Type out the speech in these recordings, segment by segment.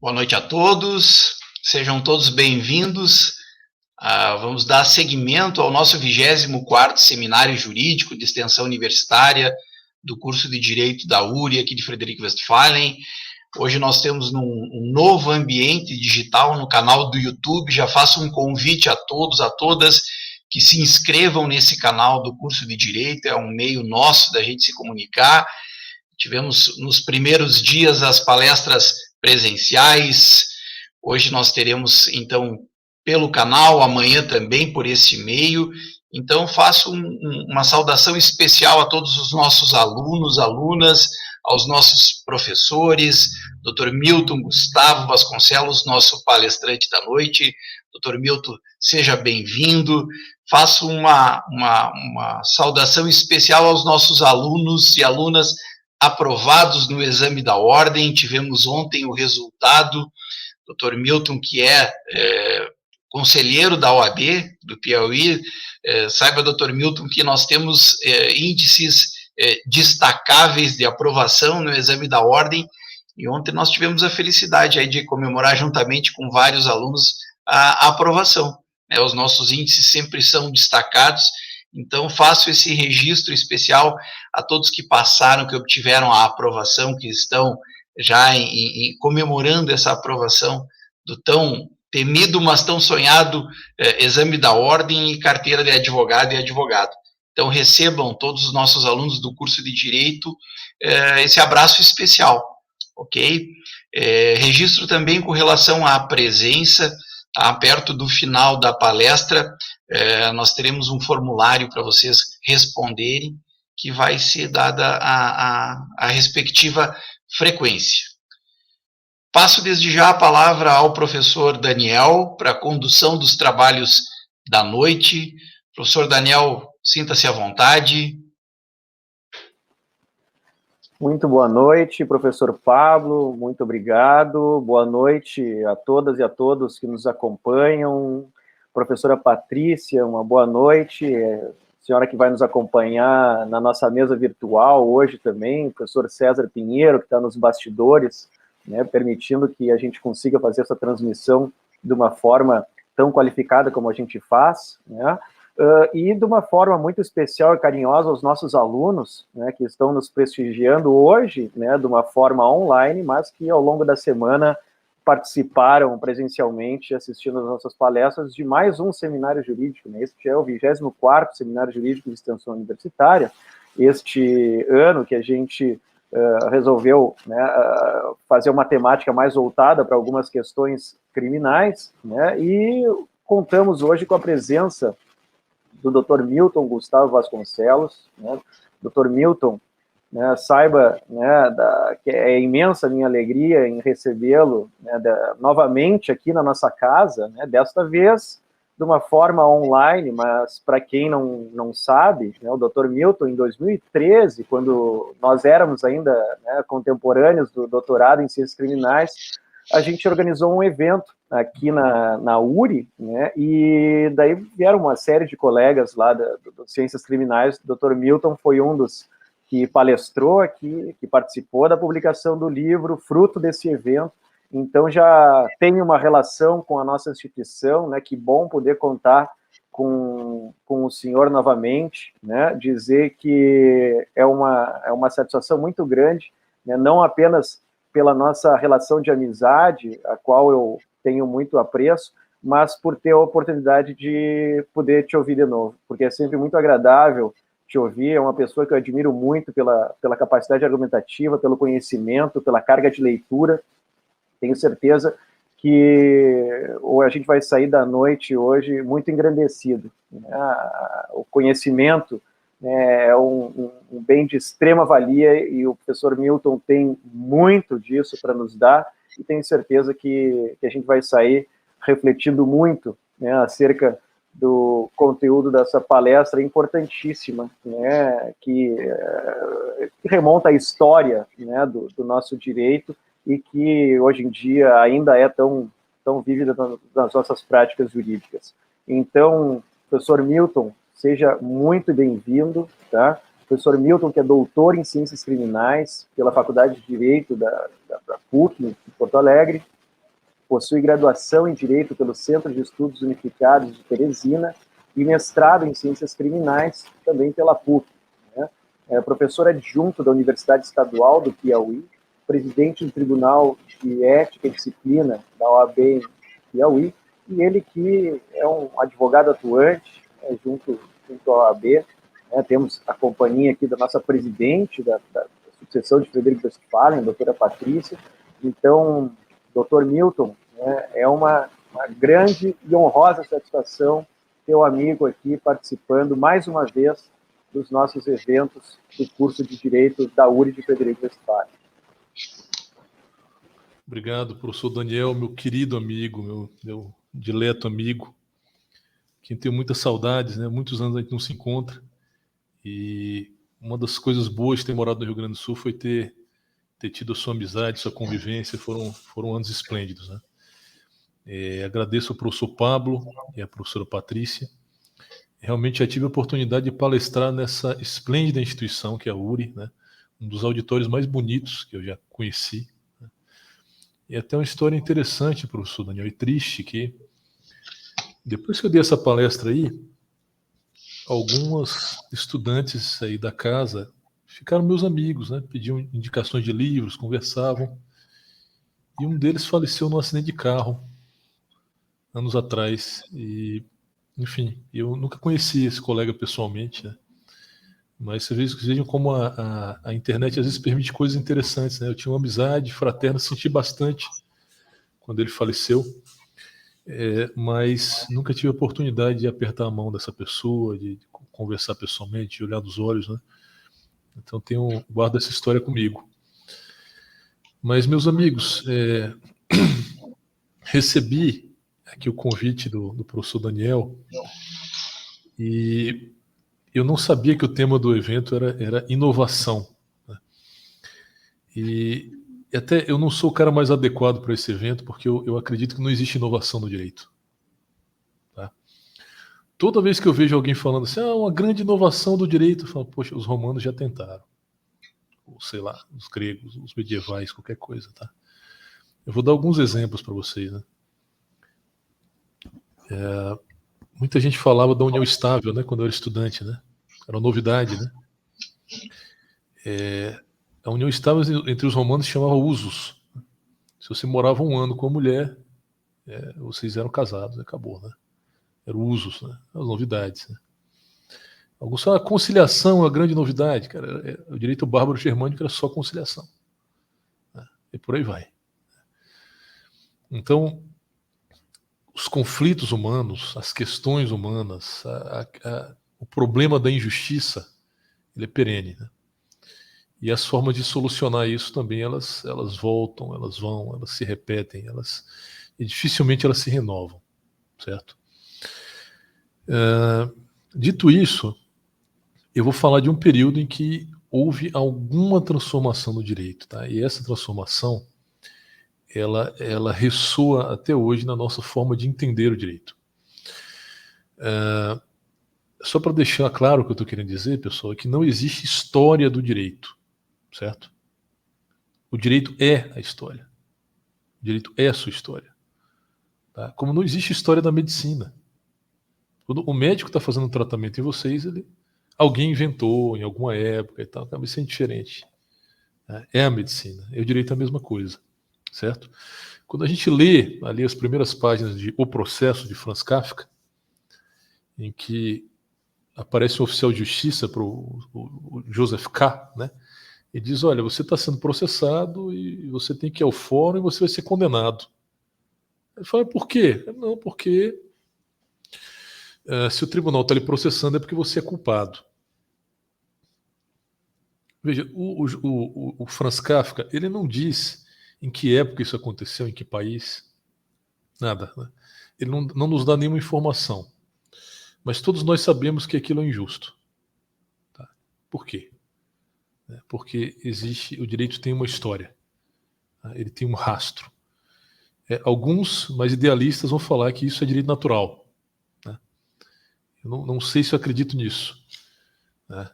Boa noite a todos, sejam todos bem-vindos. Vamos dar seguimento ao nosso 24º Seminário Jurídico de Extensão Universitária do curso de Direito da URI, aqui de Frederico Westphalen. Hoje nós temos um novo ambiente digital no canal do YouTube. Já faço um convite a todos, a todas, que se inscrevam nesse canal do curso de Direito. É um meio nosso da gente se comunicar. Tivemos nos primeiros dias as palestras presenciais. Hoje nós teremos, então, pelo canal, amanhã também por esse meio. Então, faço uma saudação especial a todos os nossos alunos, alunas, aos nossos professores, Dr. Milton Gustavo Vasconcelos, nosso palestrante da noite. Dr. Milton, seja bem-vindo. Faço uma saudação especial aos nossos alunos e alunas aprovados no exame da ordem. Tivemos ontem o resultado. Dr. Milton, que é conselheiro da OAB, do Piauí, saiba, Dr. Milton, que nós temos índices destacáveis de aprovação no exame da ordem, e ontem nós tivemos a felicidade aí de comemorar juntamente com vários alunos a aprovação. Os nossos índices sempre são destacados, então faço esse registro especial a todos que passaram, que obtiveram a aprovação, que estão já comemorando essa aprovação do tão temido, mas tão sonhado exame da ordem e carteira de advogado e advogado. Então recebam todos os nossos alunos do curso de Direito esse abraço especial, ok? Registro também com relação à presença. Perto do final da palestra, nós teremos um formulário para vocês responderem, que vai ser dada a respectiva frequência. Passo desde já a palavra ao professor Daniel para a condução dos trabalhos da noite. Professor Daniel, sinta-se à vontade. Muito boa noite, professor Pablo, muito obrigado. Boa noite a todas e a todos que nos acompanham. Professora Patrícia, uma boa noite. Senhora que vai nos acompanhar na nossa mesa virtual hoje também. Professor César Pinheiro, que está nos bastidores, né, permitindo que a gente consiga fazer essa transmissão de uma forma tão qualificada como a gente faz, né? E de uma forma muito especial e carinhosa aos nossos alunos, né, que estão nos prestigiando hoje, né, de uma forma online, mas que ao longo da semana participaram presencialmente, assistindo às nossas palestras de mais um seminário jurídico, né? Este é o 24º Seminário Jurídico de Extensão Universitária, este ano que a gente resolveu, né, fazer uma temática mais voltada para algumas questões criminais, né, e contamos hoje com a presença do Dr. Milton Gustavo Vasconcelos, né? Dr. Milton, né, saiba, né, que é imensa a minha alegria em recebê-lo, né, novamente aqui na nossa casa, né, desta vez de uma forma online, mas para quem não sabe, né, o Dr. Milton, em 2013, quando nós éramos ainda, né, contemporâneos do doutorado em Ciências Criminais, a gente organizou um evento aqui na URI, né, e daí vieram uma série de colegas lá das Ciências Criminais. O Dr. Milton foi um dos que palestrou aqui, que participou da publicação do livro, fruto desse evento. Então já tem uma relação com a nossa instituição, né, que bom poder contar com o senhor novamente, né, dizer que é uma satisfação muito grande, né, não apenas pela nossa relação de amizade, a qual eu tenho muito apreço, mas por ter a oportunidade de poder te ouvir de novo, porque é sempre muito agradável te ouvir. É uma pessoa que eu admiro muito pela capacidade argumentativa, pelo conhecimento, pela carga de leitura. Tenho certeza que a gente vai sair da noite hoje muito engrandecido, né? O conhecimento é um bem de extrema valia, e o professor Milton tem muito disso para nos dar, e tenho certeza que a gente vai sair refletindo muito, né, acerca do conteúdo dessa palestra importantíssima, né, que remonta à história, né, do nosso direito, e que hoje em dia ainda é tão vívida nas nossas práticas jurídicas. Então, professor Milton, seja muito bem-vindo, tá? Professor Milton, que é doutor em Ciências Criminais pela Faculdade de Direito da PUC, de Porto Alegre, possui graduação em Direito pelo Centro de Estudos Unificados de Teresina e mestrado em Ciências Criminais, também pela PUC. Né? É professor adjunto da Universidade Estadual do Piauí, presidente do Tribunal de Ética e Disciplina da OAB em Piauí, e ele que é um advogado atuante, junto à OAB. Temos a companhia aqui da nossa presidente da sucessão de Frederico Westphalen, a doutora Patrícia. Então, doutor Milton, é uma grande e honrosa satisfação ter o amigo aqui participando mais uma vez dos nossos eventos do curso de Direito da URI de Frederico Westphalen. Obrigado, professor Daniel, meu querido amigo, meu dileto amigo, quem tenho muitas saudades, né? Muitos anos a gente não se encontra, e uma das coisas boas de ter morado no Rio Grande do Sul foi ter tido a sua amizade, sua convivência, foram anos esplêndidos, né? Agradeço ao professor Pablo e à professora Patrícia. Realmente já tive a oportunidade de palestrar nessa esplêndida instituição que é a URI, né? Um dos auditórios mais bonitos que eu já conheci. E até uma história interessante, professor Daniel, e triste, que depois que eu dei essa palestra aí, algumas estudantes aí da casa ficaram meus amigos, né? Pediam indicações de livros, conversavam. E um deles faleceu num acidente de carro, anos atrás. E, enfim, eu nunca conheci esse colega pessoalmente, né? Mas vocês vejam como a internet às vezes permite coisas interessantes, né? Eu tinha uma amizade fraterna, senti bastante quando ele faleceu, mas nunca tive a oportunidade de apertar a mão dessa pessoa, de conversar pessoalmente, de olhar nos olhos, né? Então guardo essa história comigo. Mas, meus amigos, recebi aqui o convite do professor Daniel e eu não sabia que o tema do evento era inovação, né? E até eu não sou o cara mais adequado para esse evento, porque eu acredito que não existe inovação no direito. Tá? Toda vez que eu vejo alguém falando assim, uma grande inovação do direito, eu falo, poxa, os romanos já tentaram. Ou sei lá, os gregos, os medievais, qualquer coisa, tá? Eu vou dar alguns exemplos para vocês, né? Muita gente falava da união estável, né, quando eu era estudante, né? Era uma novidade, né? A união estável entre os romanos se chamava usus. Se você morava um ano com a mulher, vocês eram casados, acabou, né? Era o usus, né? As novidades, né? Alguns falam, a conciliação é uma grande novidade, cara. O direito bárbaro germânico era só conciliação, né? E por aí vai. Então, os conflitos humanos, as questões humanas, o problema da injustiça, ele é perene, né? E as formas de solucionar isso também, elas voltam, elas vão, elas se repetem, e dificilmente elas se renovam, certo? Dito isso, eu vou falar de um período em que houve alguma transformação no direito, tá? E essa transformação, ela ressoa até hoje na nossa forma de entender o direito. Só para deixar claro o que eu estou querendo dizer, pessoal, é que não existe história do direito, certo? O direito é a história. O direito é a sua história. Tá? Como não existe história da medicina. Quando o médico está fazendo um tratamento em vocês, alguém inventou em alguma época e tal, acaba sendo diferente. É a medicina. E o direito é a mesma coisa, certo? Quando a gente lê ali as primeiras páginas de O Processo, de Franz Kafka, em que aparece um oficial de justiça para o Joseph K., né? E diz, olha, você está sendo processado e você tem que ir ao fórum e você vai ser condenado. Ele fala, por quê? Não, porque se o tribunal está lhe processando é porque você é culpado. Veja, o Franz Kafka, ele não diz em que época isso aconteceu, em que país, nada, né? Ele não nos dá nenhuma informação. Mas todos nós sabemos que aquilo é injusto. Tá? Por quê? Porque o direito tem uma história. Tá? Ele tem um rastro. Alguns mais idealistas vão falar que isso é direito natural. Né? Eu não sei se eu acredito nisso. Né?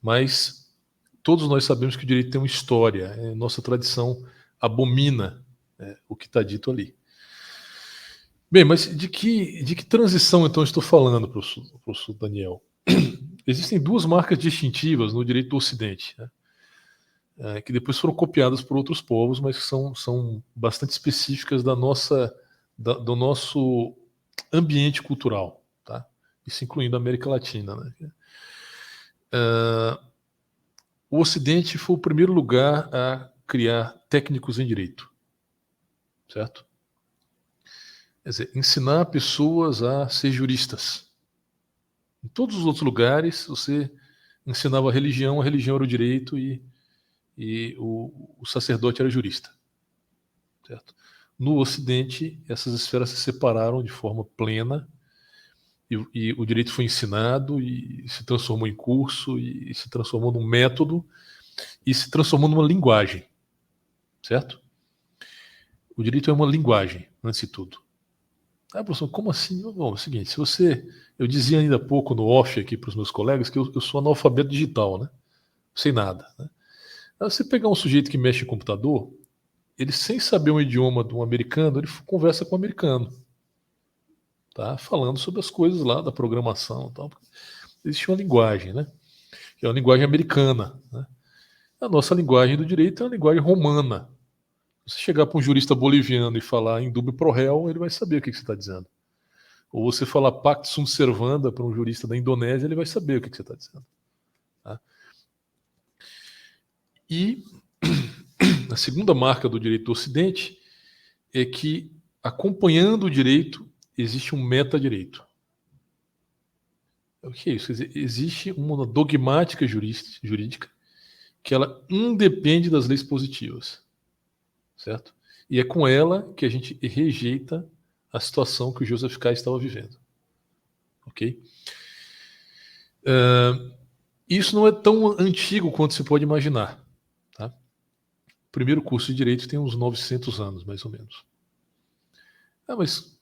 Mas todos nós sabemos que o direito tem uma história. Nossa tradição abomina o que está dito ali. Bem, mas de que transição, então, eu estou falando, professor Daniel? Existem duas marcas distintivas no direito do Ocidente, né? Que depois foram copiadas por outros povos, mas que são bastante específicas do nosso ambiente cultural, tá? Isso incluindo a América Latina, né? O Ocidente foi o primeiro lugar a criar técnicos em direito, certo? Quer dizer, ensinar pessoas a ser juristas. Em todos os outros lugares, você ensinava a religião era o direito e o sacerdote era jurista, certo? No Ocidente, essas esferas se separaram de forma plena e o direito foi ensinado e se transformou em curso e se transformou num método e se transformou numa linguagem, certo? O direito é uma linguagem, antes de tudo. Ah, professor, como assim? Bom, é o seguinte, eu dizia ainda há pouco no off aqui para os meus colegas que eu sou analfabeto digital, né? Não sei nada, né? Você pegar um sujeito que mexe em computador, ele sem saber um idioma de um americano, ele conversa com um americano, tá? Falando sobre as coisas lá da programação e tal. Existe uma linguagem, né? Que é uma linguagem americana, né? A nossa linguagem do direito é uma linguagem romana. Se você chegar para um jurista boliviano e falar em dubio pro réu, ele vai saber o que você está dizendo. Ou você falar pacta sunt servanda para um jurista da Indonésia, ele vai saber o que você está dizendo. Tá? E a segunda marca do direito do Ocidente é que, acompanhando o direito, existe um metadireito. O que é isso? Quer dizer, existe uma dogmática jurídica que ela independe das leis positivas, certo? E é com ela que a gente rejeita a situação que o Joseph K. estava vivendo. Ok? Isso não é tão antigo quanto se pode imaginar. Tá? O primeiro curso de Direito tem uns 900 anos, mais ou menos. Mas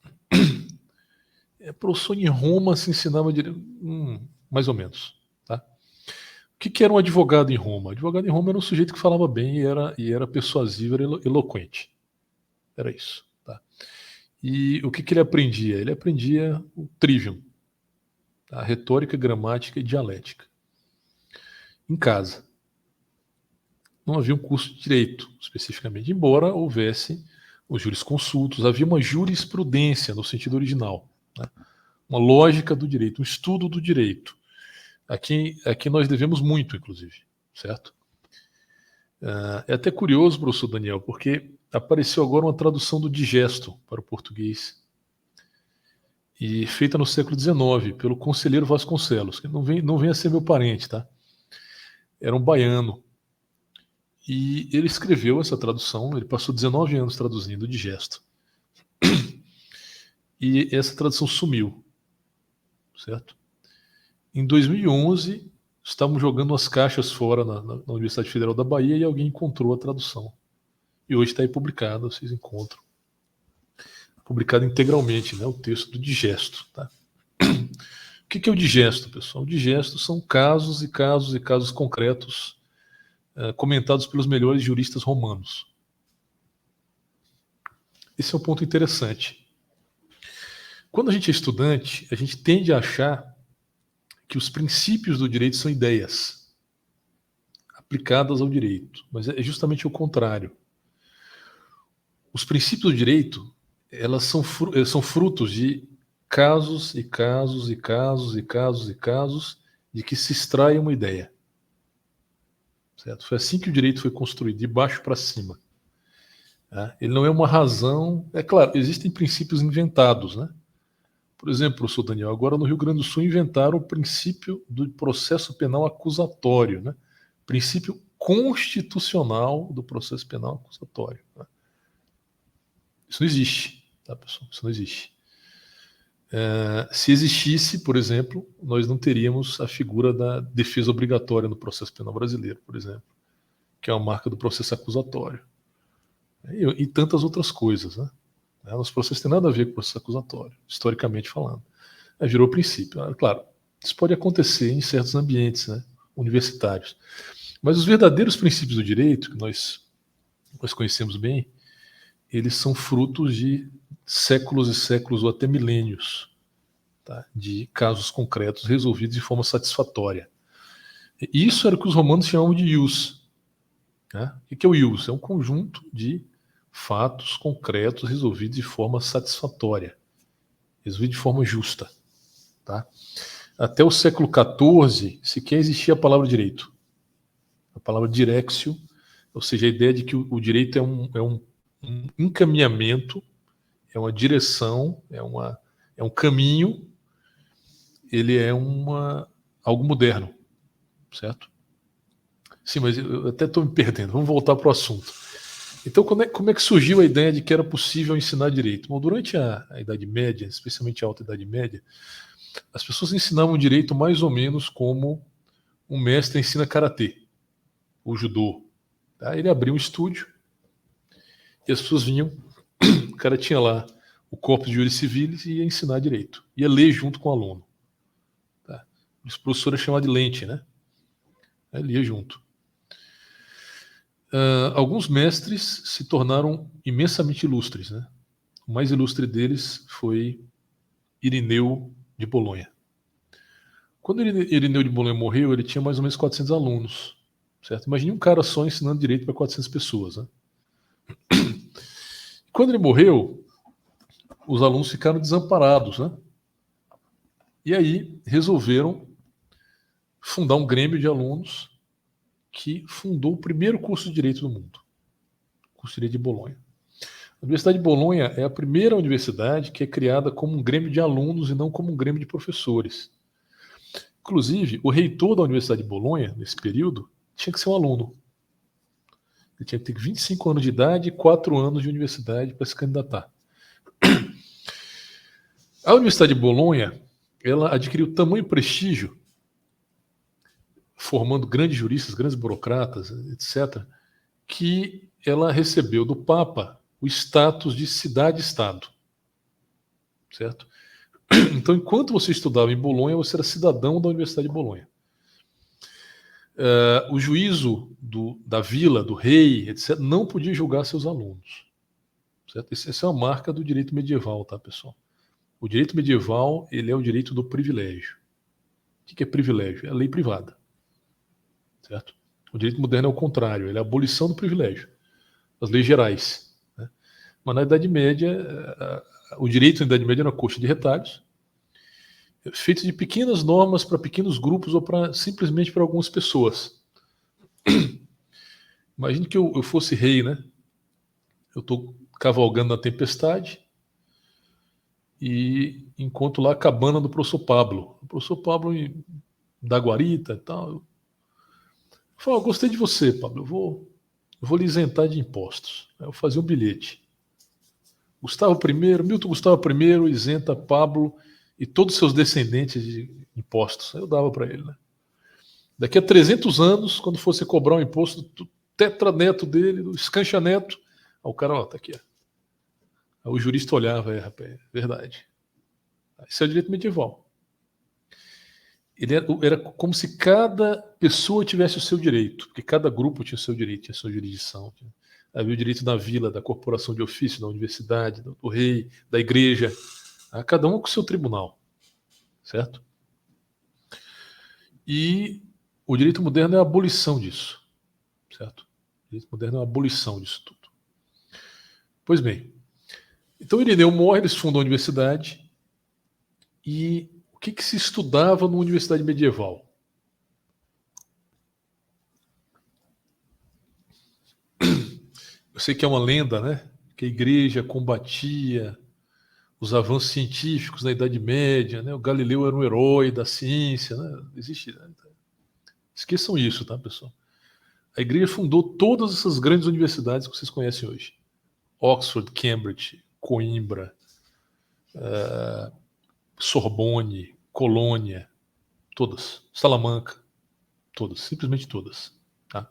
professor, em Roma se ensinava direito? Mais ou menos. Tá? O que era um advogado em Roma? O advogado em Roma era um sujeito que falava bem e era persuasivo, era eloquente. Era isso. Tá? E o que ele aprendia? Ele aprendia o trivium, a retórica, gramática e dialética. Em casa. Não havia um curso de direito, especificamente, embora houvesse os jurisconsultos, havia uma jurisprudência no sentido original, né? Uma lógica do direito, um estudo do direito. Aqui nós devemos muito, inclusive, certo? É até curioso, professor Daniel, porque apareceu agora uma tradução do Digesto para o português, e feita no século XIX pelo Conselheiro Vasconcelos, que não vem a ser meu parente, tá? Era um baiano. E ele escreveu essa tradução, ele passou 19 anos traduzindo o Digesto. E essa tradução sumiu, certo? Em 2011, estavam jogando umas caixas fora na Universidade Federal da Bahia e alguém encontrou a tradução. E hoje está aí publicado, vocês encontram. Publicado integralmente, né, o texto do Digesto. Tá? O que é o Digesto, pessoal? O Digesto são casos e casos e casos concretos comentados pelos melhores juristas romanos. Esse é um ponto interessante. Quando a gente é estudante, a gente tende a achar que os princípios do direito são ideias aplicadas ao direito, mas é justamente o contrário. Os princípios do direito, elas são frutos de casos e casos e casos e casos e casos de que se extrai uma ideia. Certo? Foi assim que o direito foi construído, de baixo para cima. Ele não é uma razão. É claro, existem princípios inventados, né? Por exemplo, professor Daniel, agora no Rio Grande do Sul inventaram o princípio do processo penal acusatório, né? Princípio constitucional do processo penal acusatório. Né? Isso não existe, tá, pessoal? Isso não existe. Se existisse, por exemplo, nós não teríamos a figura da defesa obrigatória no processo penal brasileiro, por exemplo, que é uma marca do processo acusatório. E tantas outras coisas, né? Os processos têm nada a ver com o processo acusatório, historicamente falando. Virou princípio. Claro, isso pode acontecer em certos ambientes, né, universitários. Mas os verdadeiros princípios do direito, que nós conhecemos bem, eles são frutos de séculos e séculos, ou até milênios, tá? De casos concretos resolvidos de forma satisfatória. Isso era o que os romanos chamavam de ius. Né? O que é o ius? É um conjunto de fatos concretos resolvidos de forma satisfatória, resolvidos de forma justa. Tá? Até o século XIV, sequer existia a palavra direito. A palavra direxio, ou seja, a ideia de que o direito é um encaminhamento, é uma direção, é um caminho, ele é algo moderno, certo? Sim, mas eu até estou me perdendo. Vamos voltar para o assunto. Então, como é que surgiu a ideia de que era possível ensinar direito? Bom, durante a Idade Média, especialmente a Alta Idade Média, as pessoas ensinavam direito mais ou menos como um mestre ensina karatê, ou judô. Tá? Ele abria um estúdio e as pessoas vinham, o cara tinha lá o corpus de juris civilis e ia ensinar direito. Ia ler junto com o aluno. Tá? O professor é chamado de lente, né? Ele lia junto. Alguns mestres se tornaram imensamente ilustres, né? O mais ilustre deles foi Irineu de Bolonha. Quando Irineu de Bolonha morreu, ele tinha mais ou menos 400 alunos, certo? Imagine um cara só ensinando direito para 400 pessoas, né? Quando ele morreu, os alunos ficaram desamparados, né? E aí resolveram fundar um grêmio de alunos que fundou o primeiro curso de direito do mundo, o curso de direito de Bolonha. A Universidade de Bolonha é a primeira universidade que é criada como um grêmio de alunos e não como um grêmio de professores. Inclusive, o reitor da Universidade de Bolonha, nesse período, tinha que ser um aluno. Ele tinha que ter 25 anos de idade e 4 anos de universidade para se candidatar. A Universidade de Bolonha, ela adquiriu tamanho prestígio, formando grandes juristas, grandes burocratas, etc., que ela recebeu do Papa o status de cidade-estado. Certo? Então, enquanto você estudava em Bolonha, você era cidadão da Universidade de Bolonha. O juízo da vila, do rei, etc., não podia julgar seus alunos. Certo? Essa é uma marca do direito medieval, tá, pessoal? O direito medieval, ele é o direito do privilégio. O que é privilégio? É a lei privada. Certo? O direito moderno é o contrário, ele é a abolição do privilégio. As leis gerais. Né? Mas na Idade Média, o direito na Idade Média era uma coxa de retalhos, feito de pequenas normas para pequenos grupos ou simplesmente para algumas pessoas. Imagine que eu fosse rei, né? Eu estou cavalgando na tempestade e encontro lá a cabana do professor Pablo. O professor Pablo da guarita e tal. Eu falo, gostei de você, Pablo. Eu vou lhe isentar de impostos. Eu fazia um bilhete. Milton Gustavo I isenta Pablo e todos os seus descendentes de impostos. Aí eu dava para ele, né? Daqui a 300 anos, quando fosse cobrar um imposto do tetraneto dele, do escancha-neto, o cara, ó, tá aqui. Ó. Aí o jurista olhava, rapaz, verdade. Isso é o direito medieval. Ele era como se cada pessoa tivesse o seu direito, porque cada grupo tinha o seu direito, tinha a sua jurisdição. Havia o direito da vila, da corporação de ofício, da universidade, do rei, da igreja. Cada um com o seu tribunal. Certo? E o direito moderno é a abolição disso. Certo? O direito moderno é a abolição disso tudo. Pois bem, então Irineu morre, eles fundam a universidade. E o que se estudava numa universidade medieval? Eu sei que é uma lenda, né? Que a igreja combatia os avanços científicos na Idade Média, né? O Galileu era um herói da ciência, né? Existe. Né? Esqueçam isso, tá, pessoal? A igreja fundou todas essas grandes universidades que vocês conhecem hoje. Oxford, Cambridge, Coimbra, Sorbonne, Colônia, todas. Salamanca, todas, simplesmente todas. Tá?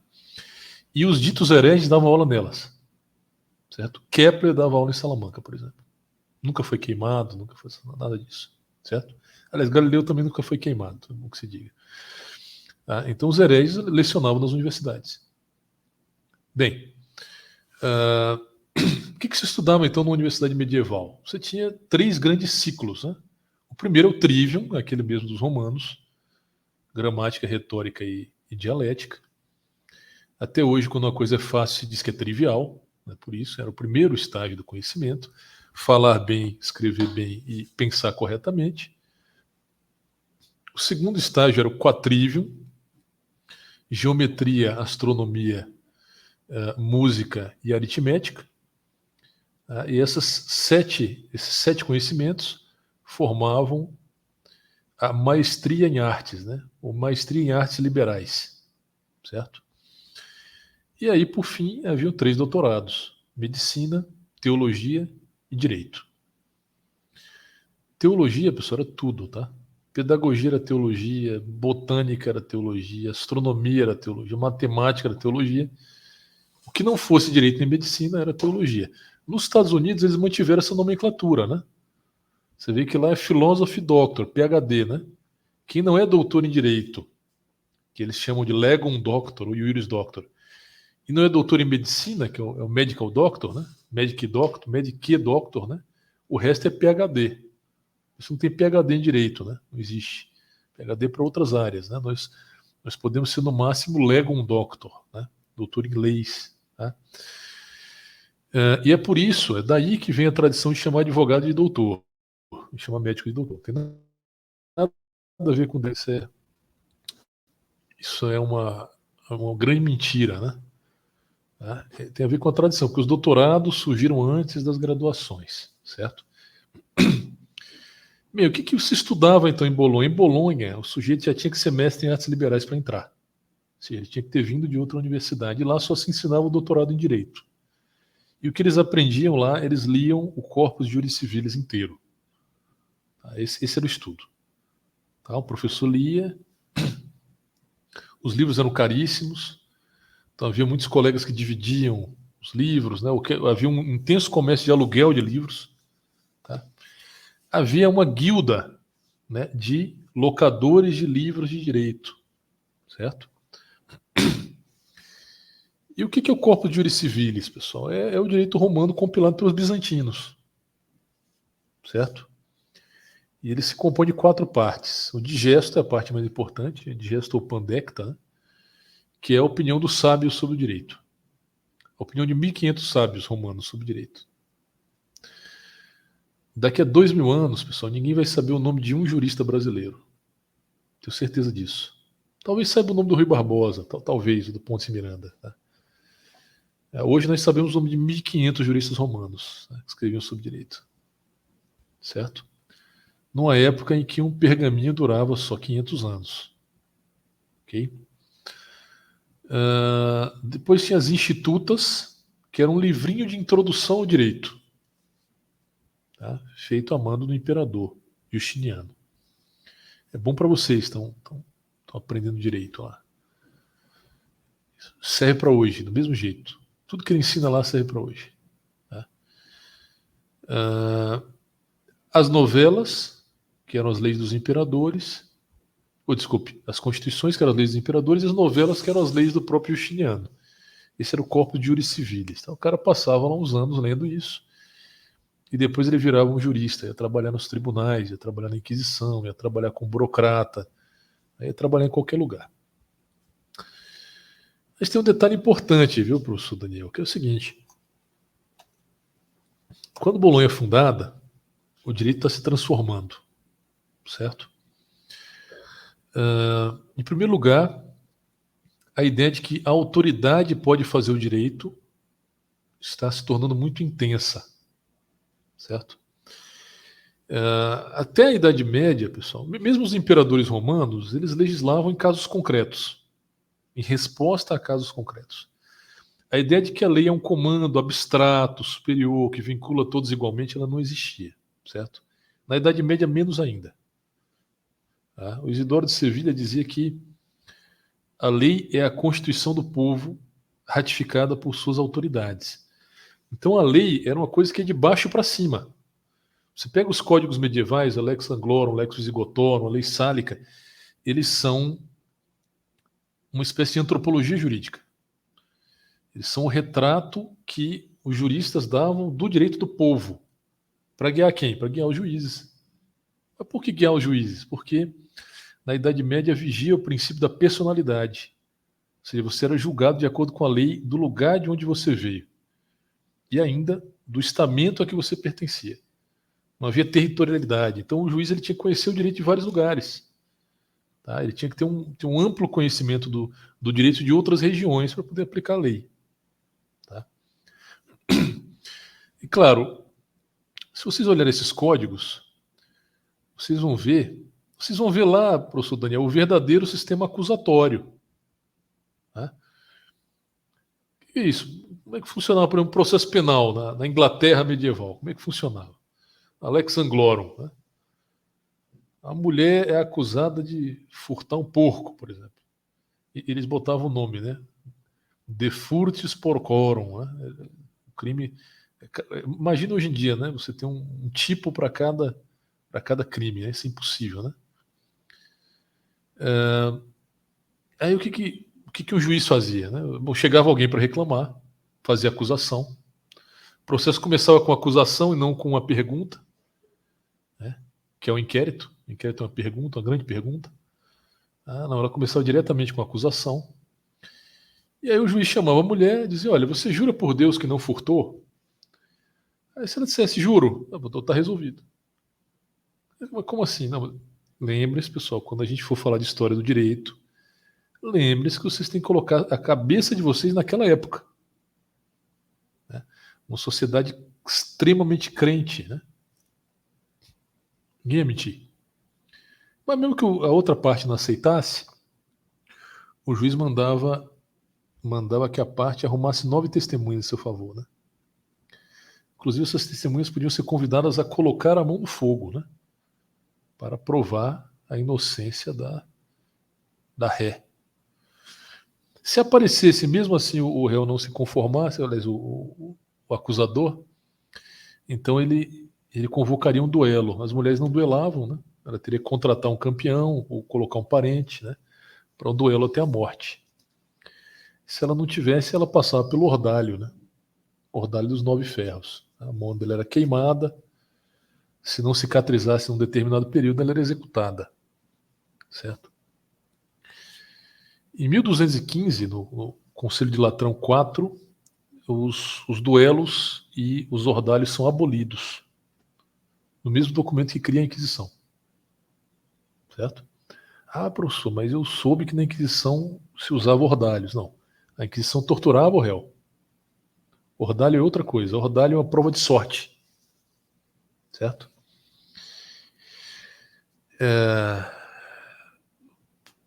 E os ditos hereges davam aula nelas. Certo? Kepler dava aula em Salamanca, por exemplo. Nunca foi queimado, nunca foi nada disso. Certo? Aliás, Galileu também nunca foi queimado, como que se diga. Tá? Então os hereges lecionavam nas universidades. Bem, O que se estudava, então, na universidade medieval? Você tinha 3 grandes ciclos, né? O primeiro é o trivium, aquele mesmo dos romanos, gramática, retórica e dialética. Até hoje, quando uma coisa é fácil, se diz que é trivial, né? Por isso, era o primeiro estágio do conhecimento. Falar bem, escrever bem e pensar corretamente. O segundo estágio era o quatrivium, geometria, astronomia, música e aritmética. E esses 7 conhecimentos formavam a maestria em artes, né? Ou maestria em artes liberais, certo? E aí, por fim, haviam 3 doutorados: medicina, teologia e direito. Teologia, pessoal, era tudo, tá? Pedagogia era teologia, botânica era teologia, astronomia era teologia, matemática era teologia. O que não fosse direito nem medicina era teologia. Nos Estados Unidos, eles mantiveram essa nomenclatura, né? Você vê que lá é Philosophy Doctor, PhD, né? Quem não é doutor em direito, que eles chamam de Legum Doctor ou Juris Doctor, e não é doutor em medicina, que é o Medical Doctor, né? Medic Doctor, né? O resto é PhD. Isso não tem PhD em direito, né? Não existe. PhD para outras áreas, né? Nós podemos ser no máximo Legum Doctor, né? Doutor em leis, tá? E é por isso, é daí que vem a tradição de chamar advogado de doutor, de chamar médico de doutor. Não tem nada a ver com isso. Isso é uma grande mentira, né? Tá? Tem a ver com a tradição, porque os doutorados surgiram antes das graduações, certo? Bem, o que se estudava então em Bolonha? Em Bolonha, o sujeito já tinha que ser mestre em artes liberais para entrar. Ou seja, ele tinha que ter vindo de outra universidade. E lá só se ensinava o doutorado em direito. E o que eles aprendiam lá, eles liam o Corpus Juris Civilis inteiro. Tá? Esse era o estudo. Tá? O professor lia, os livros eram caríssimos, então havia muitos colegas que dividiam os livros, né? Havia um intenso comércio de aluguel de livros. Tá? Havia uma guilda, né, de locadores de livros de direito, certo? E o que é o Corpus Juris Civilis, pessoal? É o direito romano compilado pelos bizantinos, certo? E ele se compõe de 4 partes. O digesto é a parte mais importante, o digesto ou pandecta, né? Que é a opinião dos sábios sobre o direito. A opinião de 1.500 sábios romanos sobre o direito. Daqui a 2.000 anos, pessoal, ninguém vai saber o nome de um jurista brasileiro. Tenho certeza disso. Talvez saiba o nome do Rui Barbosa, talvez, do Pontes Miranda. Tá? Hoje nós sabemos o nome de 1.500 juristas romanos, né, que escreviam sobre direito. Certo? Numa época em que um pergaminho durava só 500 anos. Ok? Depois tinha as institutas, que era um livrinho de introdução ao direito, tá? Feito a mando do imperador Justiniano. É bom para vocês, estão aprendendo direito lá. Serve para hoje, do mesmo jeito. Tudo que ele ensina lá serve para hoje. Tá? As novelas, que eram as leis dos imperadores, as constituições, que eram as leis dos imperadores, e as novelas, que eram as leis do próprio Justiniano. Esse era o Corpus Juris Civilis. Então, o cara passava lá uns anos lendo isso, e depois ele virava um jurista, ia trabalhar nos tribunais, ia trabalhar na Inquisição, ia trabalhar com burocrata, ia trabalhar em qualquer lugar. Mas tem um detalhe importante, viu, professor Daniel, que é o seguinte: quando Bolonha é fundada, o direito está se transformando, certo? Em primeiro lugar, a ideia de que a autoridade pode fazer o direito está se tornando muito intensa, certo? Até a Idade Média, pessoal, mesmo os imperadores romanos, eles legislavam em casos concretos, em resposta a casos concretos. A ideia de que a lei é um comando abstrato, superior, que vincula todos igualmente, ela não existia, certo? Na Idade Média, menos ainda. Tá? O Isidoro de Sevilha dizia que a lei é a constituição do povo ratificada por suas autoridades. Então a lei era uma coisa que é de baixo para cima. Você pega os códigos medievais, a Lex Anglorum, Lex Visigotorum, a Lei Sálica, eles são uma espécie de antropologia jurídica. Eles são o retrato que os juristas davam do direito do povo. Para guiar quem? Para guiar os juízes. Mas por que guiar os juízes? Porque na Idade Média vigia o princípio da personalidade. Ou seja, você era julgado de acordo com a lei do lugar de onde você veio. E ainda do estamento a que você pertencia. Não havia territorialidade. Então o juiz ele tinha que conhecer o direito de vários lugares. Tá? Ele tinha que ter um amplo conhecimento do direito de outras regiões para poder aplicar a lei. Tá? E claro, se vocês olharem esses códigos, vocês vão ver lá, professor Daniel, o verdadeiro sistema acusatório. Tá? O que é isso? Como é que funcionava, por exemplo, o processo penal na Inglaterra medieval? Como é que funcionava? Alex Anglorum. Né? A mulher é acusada de furtar um porco, por exemplo. E eles botavam o nome, né? De furtis porcorum. Né? O crime. Imagina hoje em dia, né? Você tem um tipo para cada crime, né? Isso é impossível, né? Aí o que o juiz fazia? Né? Bom, chegava alguém para reclamar, fazia acusação. O processo começava com acusação e não com uma pergunta, né? Que é o inquérito. O inquérito é uma pergunta, uma grande pergunta. Não, ela começava diretamente com a acusação. E aí o juiz chamava a mulher e dizia: olha, você jura por Deus que não furtou? Aí se ela dissesse: juro, está resolvido. Mas como assim? Não, lembre-se, pessoal, quando a gente for falar de história do direito, lembre-se que vocês têm que colocar a cabeça de vocês naquela época. Né? Uma sociedade extremamente crente. Né? Ninguém ia mentir. Mas mesmo que a outra parte não aceitasse, o juiz mandava que a parte arrumasse 9 testemunhas a seu favor. Né? Inclusive, essas testemunhas podiam ser convidadas a colocar a mão no fogo, né? Para provar a inocência da ré. Se aparecesse, mesmo assim, o réu não se conformasse, aliás, o acusador, então ele convocaria um duelo. As mulheres não duelavam, né? Ela teria que contratar um campeão ou colocar um parente, né? Para um duelo até a morte. Se ela não tivesse, ela passava pelo ordalho, né? Ordalho dos 9 ferros. A mão dela era queimada. Se não cicatrizasse em um determinado período, ela era executada. Certo? Em 1215, no Conselho de Latrão IV, os duelos e os ordalhos são abolidos. No mesmo documento que cria a Inquisição. Certo? Professor, mas eu soube que na Inquisição se usava ordalhos. Não. A Inquisição torturava o réu. Ordalho é outra coisa. Ordalho é uma prova de sorte. Certo?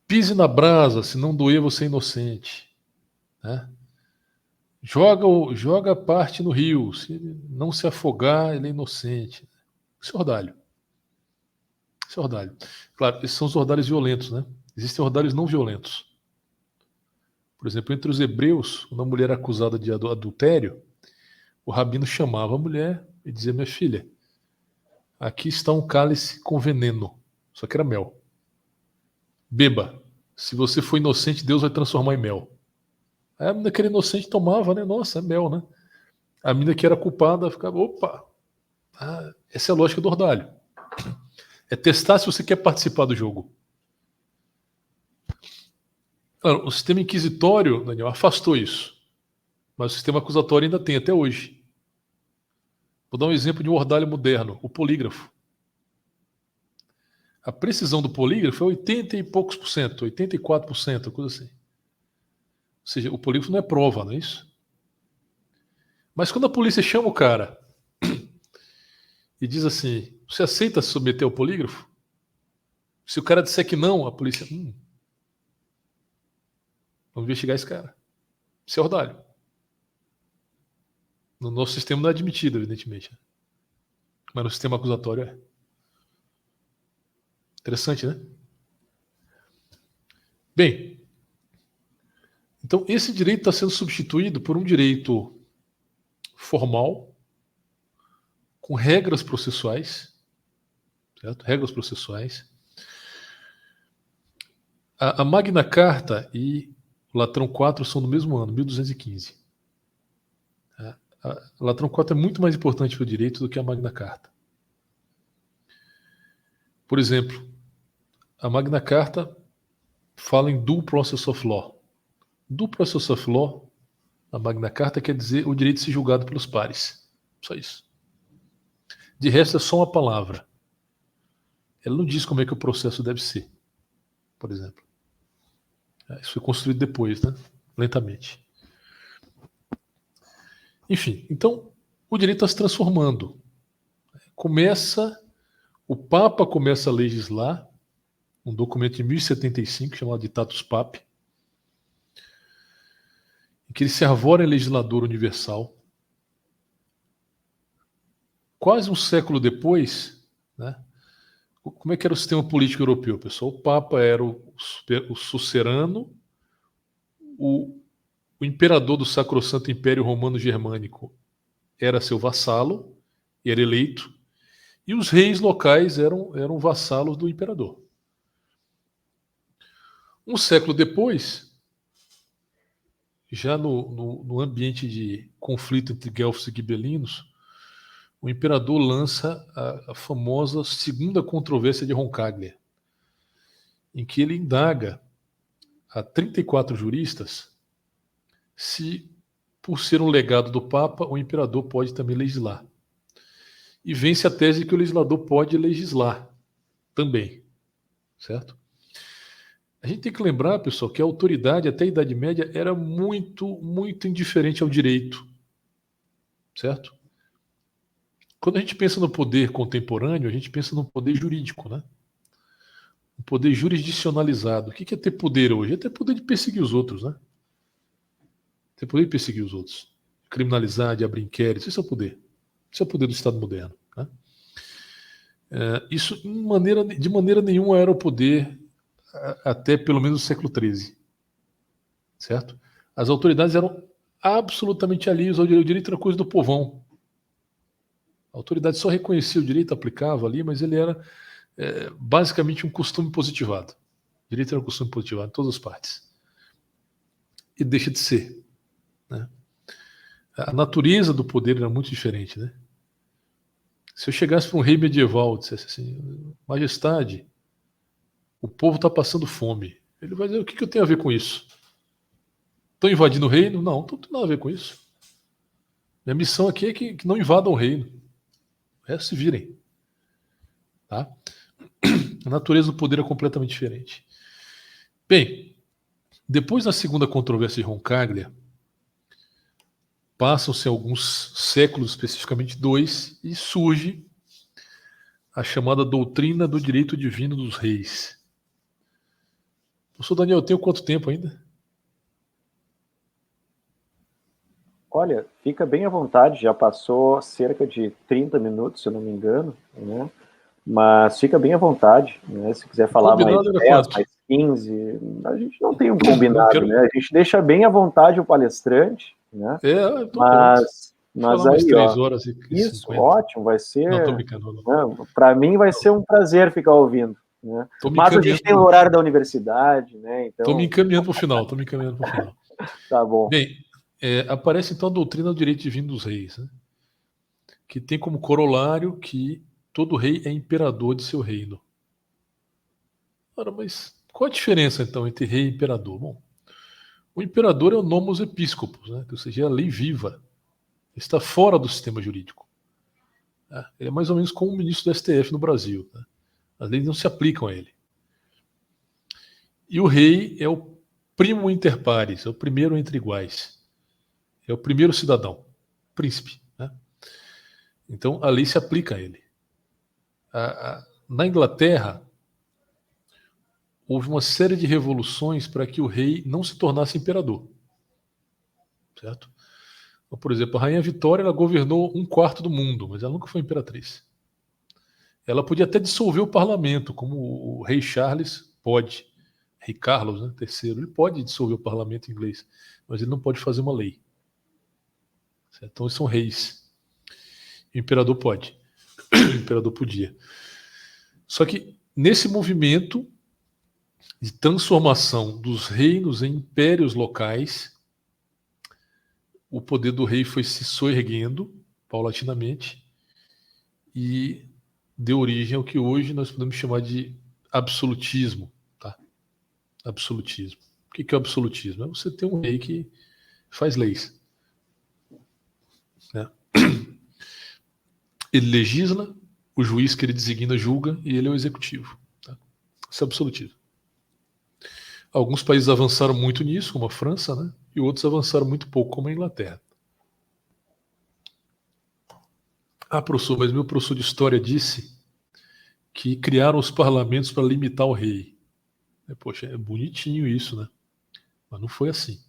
Pise na brasa, se não doer, você é inocente. Né? Joga a parte no rio, se não se afogar, ele é inocente. Isso é ordalho. Isso é ordalho. Claro, esses são os ordalhos violentos, né? Existem ordalhos não violentos. Por exemplo, entre os hebreus, quando a mulher era acusada de adultério, o rabino chamava a mulher e dizia: minha filha, aqui está um cálice com veneno, só que era mel. Beba. Se você for inocente, Deus vai transformar em mel. Aí a menina que era inocente tomava, né? Nossa, é mel, né? A menina que era culpada ficava: opa, essa é a lógica do ordalho. É testar se você quer participar do jogo. Claro, o sistema inquisitório, Daniel, afastou isso. Mas o sistema acusatório ainda tem até hoje. Vou dar um exemplo de um ordalho moderno, o polígrafo. A precisão do polígrafo é 80 e poucos por cento, 84%, coisa assim. Ou seja, o polígrafo não é prova, não é isso? Mas quando a polícia chama o cara e diz assim: você aceita se submeter ao polígrafo? Se o cara disser que não, a polícia: vamos investigar esse cara. Isso é ordalho. No nosso sistema não é admitido, evidentemente. Mas no sistema acusatório é. Interessante, né? Bem, então esse direito está sendo substituído por um direito formal, com regras processuais, certo? Regras processuais. A Magna Carta e o Latrão IV são do mesmo ano, 1215. A Latrão IV é muito mais importante para o direito do que a Magna Carta. Por exemplo, a Magna Carta fala em due process of law. Due process of law, a Magna Carta quer dizer o direito de ser julgado pelos pares. Só isso. De resto, é só uma palavra. Ela não diz como é que o processo deve ser, por exemplo. Isso foi construído depois, né? Lentamente. Enfim, então, o direito está se transformando. O Papa começa a legislar, um documento de 1075 chamado Ditatus Papae, em que ele se arvora em legislador universal. Quase um século depois, né, como é que era o sistema político europeu, pessoal? O Papa era o sucerano, o imperador do Sacrosanto Império Romano Germânico era seu vassalo, era eleito, e os reis locais eram vassalos do imperador. Um século depois, já no ambiente de conflito entre guelfos e gibelinos, o imperador lança a famosa Segunda Controvérsia de Roncaglia, em que ele indaga a 34 juristas se, por ser um legado do Papa, o imperador pode também legislar. E vence a tese de que o legislador pode legislar também, certo? A gente tem que lembrar, pessoal, que a autoridade até a Idade Média era muito, muito indiferente ao direito, certo? Quando a gente pensa no poder contemporâneo, a gente pensa no poder jurídico, né? Um poder jurisdicionalizado. O que é ter poder hoje? É ter poder de perseguir os outros, né? Ter poder de perseguir os outros. Criminalizar, de abrir inquéritos, isso é o poder. Isso é o poder do Estado moderno, né? Isso, de maneira nenhuma, era o poder até pelo menos o século XIII, certo? As autoridades eram absolutamente alheias ao direito. O direito era coisa do povão. A autoridade só reconhecia o direito, aplicava ali, mas ele era basicamente um costume positivado. O direito era um costume positivado em todas as partes. E deixa de ser, né? A natureza do poder era muito diferente, né? Se eu chegasse para um rei medieval e dissesse assim: Majestade, o povo está passando fome. Ele vai dizer: o que eu tenho a ver com isso? Estão invadindo o reino? Não tem nada a ver com isso. Minha missão aqui é que não invadam o reino. O resto se virem. Tá? A natureza do poder é completamente diferente. Bem, depois da segunda controvérsia de Roncaglia, passam-se alguns séculos, especificamente 2, e surge a chamada doutrina do direito divino dos reis. Professor Daniel, eu tenho quanto tempo ainda? Olha, fica bem à vontade, já passou cerca de 30 minutos, se eu não me engano, né? Mas fica bem à vontade, né? Se quiser falar mais 10, mais 15, a gente não tem um combinado, né? A gente deixa bem à vontade o palestrante, né? Mas aí, 3 horas e isso, 50. Ótimo, vai ser... Não, tô brincando. Né? Para mim vai ser um prazer ficar ouvindo, né? Mas a gente tem o horário da universidade, né? Então... Tô me encaminhando para o final, Tá bom. Bem, aparece então a doutrina do direito divino dos reis, né? Que tem como corolário que todo rei é imperador de seu reino. Ora, mas qual a diferença então entre rei e imperador? Bom, o imperador é o nomos episcopos, né? Ou seja, é a lei viva. Está fora do sistema jurídico. Ele é mais ou menos como o ministro do STF no Brasil. Né? As leis não se aplicam a ele. E o rei é o primo inter pares, é o primeiro entre iguais. É o primeiro cidadão, príncipe. Né? Então a lei se aplica a ele. Na Inglaterra, houve uma série de revoluções para que o rei não se tornasse imperador. Certo? Então, por exemplo, a Rainha Vitória ela governou 1/4 do mundo, mas ela nunca foi imperatriz. Ela podia até dissolver o parlamento, como o rei Charles pode. Rei Carlos, né, III, ele pode dissolver o parlamento inglês, mas ele não pode fazer uma lei. Certo? Então, eles são reis. O imperador pode. O imperador podia. Só que, nesse movimento de transformação dos reinos em impérios locais, o poder do rei foi se soerguendo paulatinamente e deu origem ao que hoje nós podemos chamar de absolutismo. Tá? Absolutismo. O que é o absolutismo? É você ter um rei que faz leis. Né? Ele legisla, o juiz que ele designa julga e ele é o executivo. Tá? Isso é absolutismo. Alguns países avançaram muito nisso, como a França, né? E outros avançaram muito pouco, como a Inglaterra. Ah, professor, mas meu professor de história disse que criaram os parlamentos para limitar o rei. Poxa, é bonitinho isso, né? Mas não foi assim.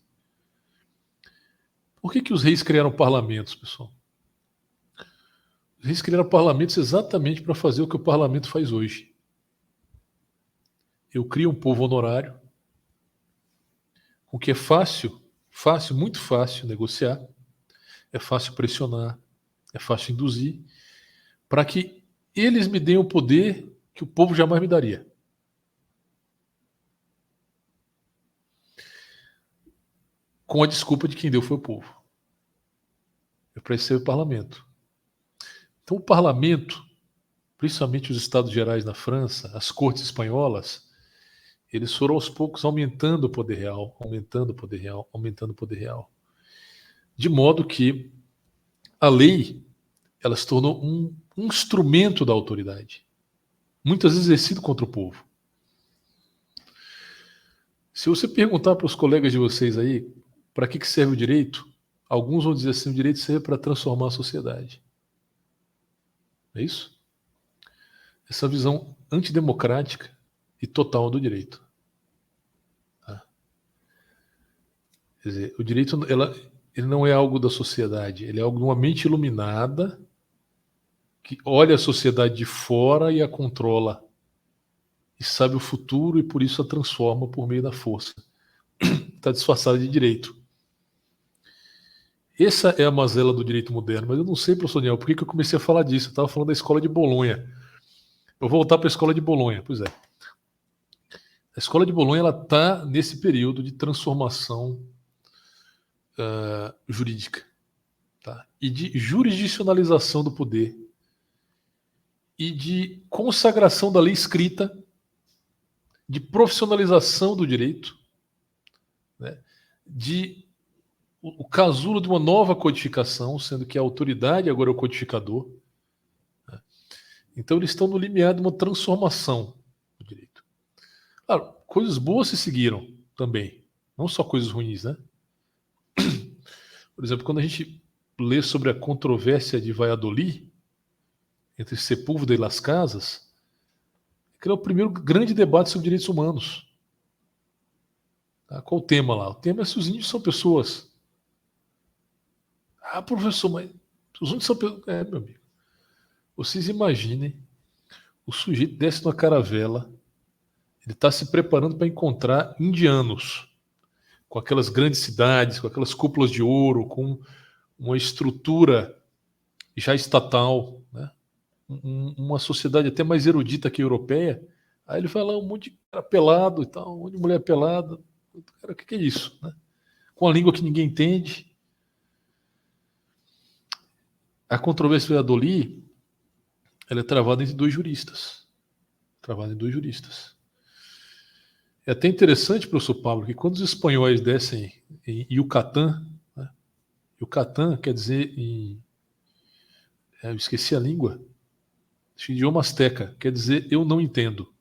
Por que os reis criaram parlamentos, pessoal? Os reis criaram parlamentos exatamente para fazer o que o parlamento faz hoje. Eu crio um povo honorário, o que é fácil, muito fácil negociar, é fácil pressionar, é fácil induzir, para que eles me deem o poder que o povo jamais me daria. Com a desculpa de quem deu foi o povo. É para isso ser o parlamento. Então o parlamento, principalmente os Estados Gerais na França, as cortes espanholas, eles foram aos poucos aumentando o poder real, aumentando o poder real, aumentando o poder real. De modo que a lei, ela se tornou um instrumento da autoridade, muitas vezes exercido contra o povo. Se você perguntar para os colegas de vocês aí, para que serve o direito? Alguns vão dizer assim, o direito serve para transformar a sociedade. É isso? Essa visão antidemocrática e total do direito. Tá? Quer dizer, o direito ele não é algo da sociedade, ele é algo de uma mente iluminada que olha a sociedade de fora e a controla. E sabe o futuro e por isso a transforma por meio da força. Está disfarçada de direito. Essa é a mazela do direito moderno, mas eu não sei, professor Daniel, por que eu comecei a falar disso? Eu estava falando da escola de Bolonha. Eu vou voltar para a escola de Bolonha, pois é. A escola de Bolonha está nesse período de transformação jurídica, tá? E de jurisdicionalização do poder e de consagração da lei escrita, de profissionalização do direito, né? De o casulo de uma nova codificação, sendo que a autoridade agora é o codificador. Né? Então eles estão no limiar de uma transformação do direito. Claro, coisas boas se seguiram também, não só coisas ruins, né? Por exemplo, quando a gente lê sobre a controvérsia de Valladolid, entre Sepúlveda e Las Casas, que é o primeiro grande debate sobre direitos humanos. Tá? Qual o tema lá? O tema é se os índios são pessoas. Ah, professor, mas os índios são pessoas. É, meu amigo. Vocês imaginem, o sujeito desce numa caravela, ele está se preparando para encontrar indianos, com aquelas grandes cidades, com aquelas cúpulas de ouro, com uma estrutura já estatal, né? Uma sociedade até mais erudita que a europeia. Aí ele vai lá, um monte de cara pelado e tal, um monte de mulher pelada. Cara, o que é isso? Né? Com a língua que ninguém entende. A controvérsia de Valladolid, ela é travada entre dois juristas. É até interessante, professor Pablo, que quando os espanhóis descem em Yucatán, né? Yucatán quer dizer eu esqueci a língua, idioma asteca, quer dizer eu não entendo.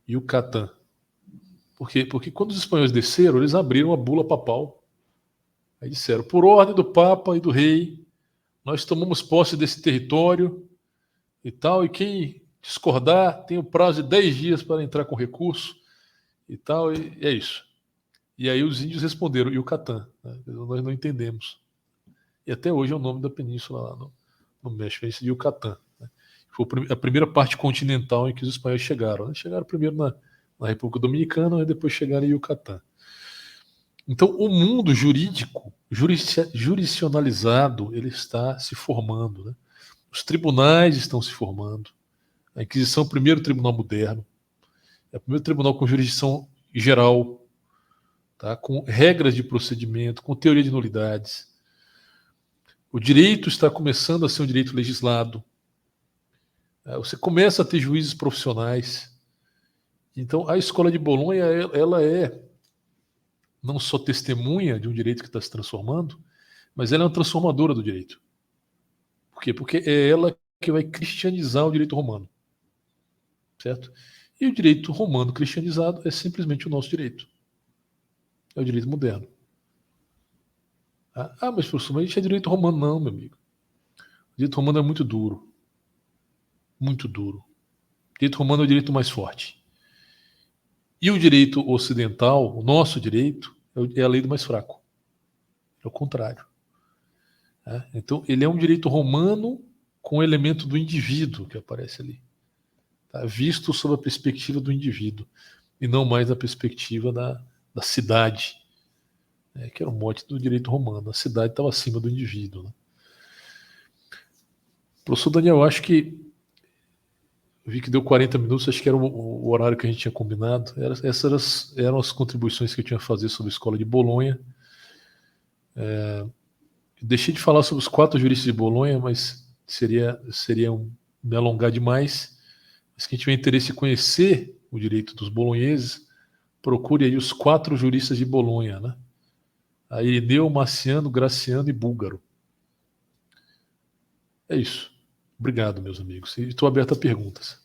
Yucatán. Por quê? Porque quando os espanhóis desceram, eles abriram a bula papal. Aí disseram, por ordem do Papa e do Rei, nós tomamos posse desse território e tal, e quem discordar tem o prazo de 10 dias para entrar com recurso e tal, e é isso. E aí os índios responderam, Yucatán, né? Nós não entendemos. E até hoje é o nome da península lá no México, é esse de Yucatán. Né? Foi a primeira parte continental em que os espanhóis chegaram. Né? Chegaram primeiro na República Dominicana e depois chegaram em Yucatán. Então, o mundo jurídico, jurisdicionalizado, ele está se formando. Né? Os tribunais estão se formando. A Inquisição é o primeiro tribunal moderno. É o primeiro tribunal com jurisdição geral. tá? Com regras de procedimento, com teoria de nulidades. O direito está começando a ser um direito legislado. Você começa a ter juízes profissionais. Então, a escola de Bolonha, ela é não só testemunha de um direito que está se transformando, mas ela é uma transformadora do direito. Por quê? Porque é ela que vai cristianizar o direito romano. Certo? E o direito romano cristianizado é simplesmente o nosso direito. É o direito moderno. Mas professor, mas a gente é direito romano. Não, meu amigo. O direito romano é muito duro. Muito duro. O direito romano é o direito mais forte. E o direito ocidental, o nosso direito, é a lei do mais fraco. É o contrário. Então, ele é um direito romano com o elemento do indivíduo que aparece ali. Tá? Visto sob a perspectiva do indivíduo e não mais a perspectiva da cidade, que era o mote do direito romano. A cidade estava acima do indivíduo. Né? Professor Daniel, eu acho que eu vi que deu 40 minutos, acho que era o horário que a gente tinha combinado. Essas eram as contribuições que eu tinha a fazer sobre a escola de Bolonha. Deixei de falar sobre os 4 juristas de Bolonha, mas seria me alongar demais. Mas quem tiver interesse em conhecer o direito dos bolonheses, procure aí os 4 juristas de Bolonha, né? A Irineu, Marciano, Graciano e Búlgaro. É isso. Obrigado, meus amigos. E estou aberto a perguntas.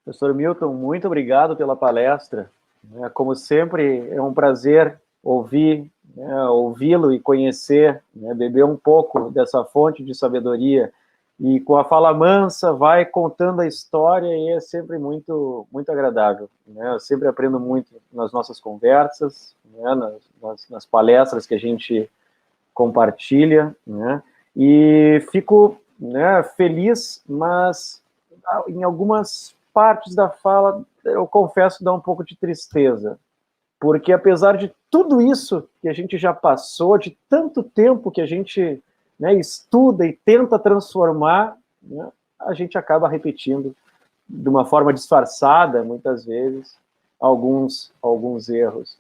Professor Milton, muito obrigado pela palestra. Como sempre, é um prazer ouvi-lo e conhecer, beber um pouco dessa fonte de sabedoria. E com a fala mansa, vai contando a história e é sempre muito, muito agradável. Eu sempre aprendo muito nas nossas conversas, nas palestras que a gente compartilha, e fico feliz, mas em algumas partes da fala, eu confesso, dá um pouco de tristeza, porque apesar de tudo isso que a gente já passou, de tanto tempo que a gente estuda e tenta transformar, a gente acaba repetindo de uma forma disfarçada, muitas vezes, alguns erros.